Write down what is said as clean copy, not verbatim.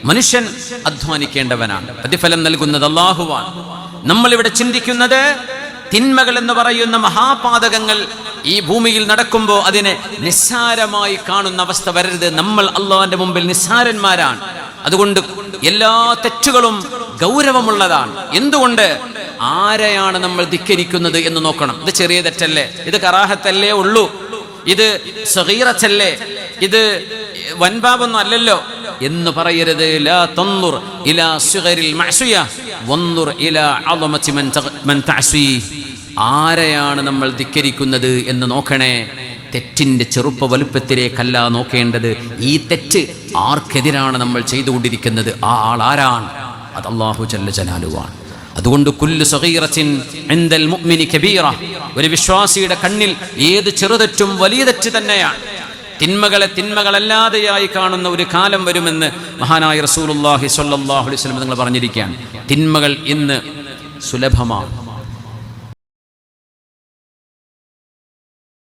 മനുഷ്യൻ അധ്വാനിക്കേണ്ടവനാണ്. പ്രതിഫലം നൽകുന്നത് അല്ലാഹുവാണ്. നമ്മളിവിടെ ചിന്തിക്കുന്നത് തിന്മകൾ എന്ന് പറയുന്ന മഹാപാതകങ്ങൾ ഈ ഭൂമിയിൽ നടക്കുമ്പോൾ അതിനെ നിസ്സാരമായി കാണുന്ന അവസ്ഥ വരരുത്. നമ്മൾ അള്ളാഹുവിന്റെ മുമ്പിൽ നിസ്സാരന്മാരാണ്. അതുകൊണ്ട് എല്ലാ തെറ്റുകളും ഗൗരവമുള്ളതാണ്. എന്തുകൊണ്ട്? ആരെയാണ് നമ്മൾ ധിക്കരിക്കുന്നത് എന്ന് നോക്കണം. ഇത് ചെറിയ തെറ്റല്ലേ, ഇത് കറാഹത്തല്ലേ ഉള്ളൂ, ഇത് സഗീറത്തല്ലേ, ഇത് വൻപാപൊന്നും അല്ലല്ലോ എന്ന് പറയരുത്. ലാ തൻദുർ ഇലാ സിഗരിൽ മഅസിയ വൻദുർ ഇലാ അളമതി മൻ തഅസി. ആരെയാണ് നമ്മൾ ധിക്കരിക്കുന്നത് എന്ന് നോക്കണേ. തെറ്റിന്റെ ചെറുപ്പ വലുപ്പത്തിലേക്കല്ല നോക്കേണ്ടത്. ഈ തെറ്റ് ആർക്കെതിരാണ് നമ്മൾ ചെയ്തുകൊണ്ടിരിക്കുന്നത്, ആ ആൾ ആരാണ്? അത് അല്ലാഹു ജല്ല ജലാലുവാണ്. അതുകൊണ്ട് കുല്ലു സഗീറത്തിൻ ഇൻദൽ മുഅ്മിനി കബീറ. ഒരു വിശ്വാസിയുടെ കണ്ണിൽ ഏത് ചെറുതെറ്റും വലിയ തെറ്റ് തന്നെയാണ്. തിന്മകളെ തിന്മകളല്ലാതെയായി കാണുന്ന ഒരു കാലം വരുമെന്ന് മഹാനായ റസൂലുള്ളാഹി സ്വല്ലല്ലാഹു അലൈഹി വസല്ലം നിങ്ങൾ പറഞ്ഞിരിക്കുകയാണ്. തിന്മകൾ ഇന്ന് സുലഭമാണ്.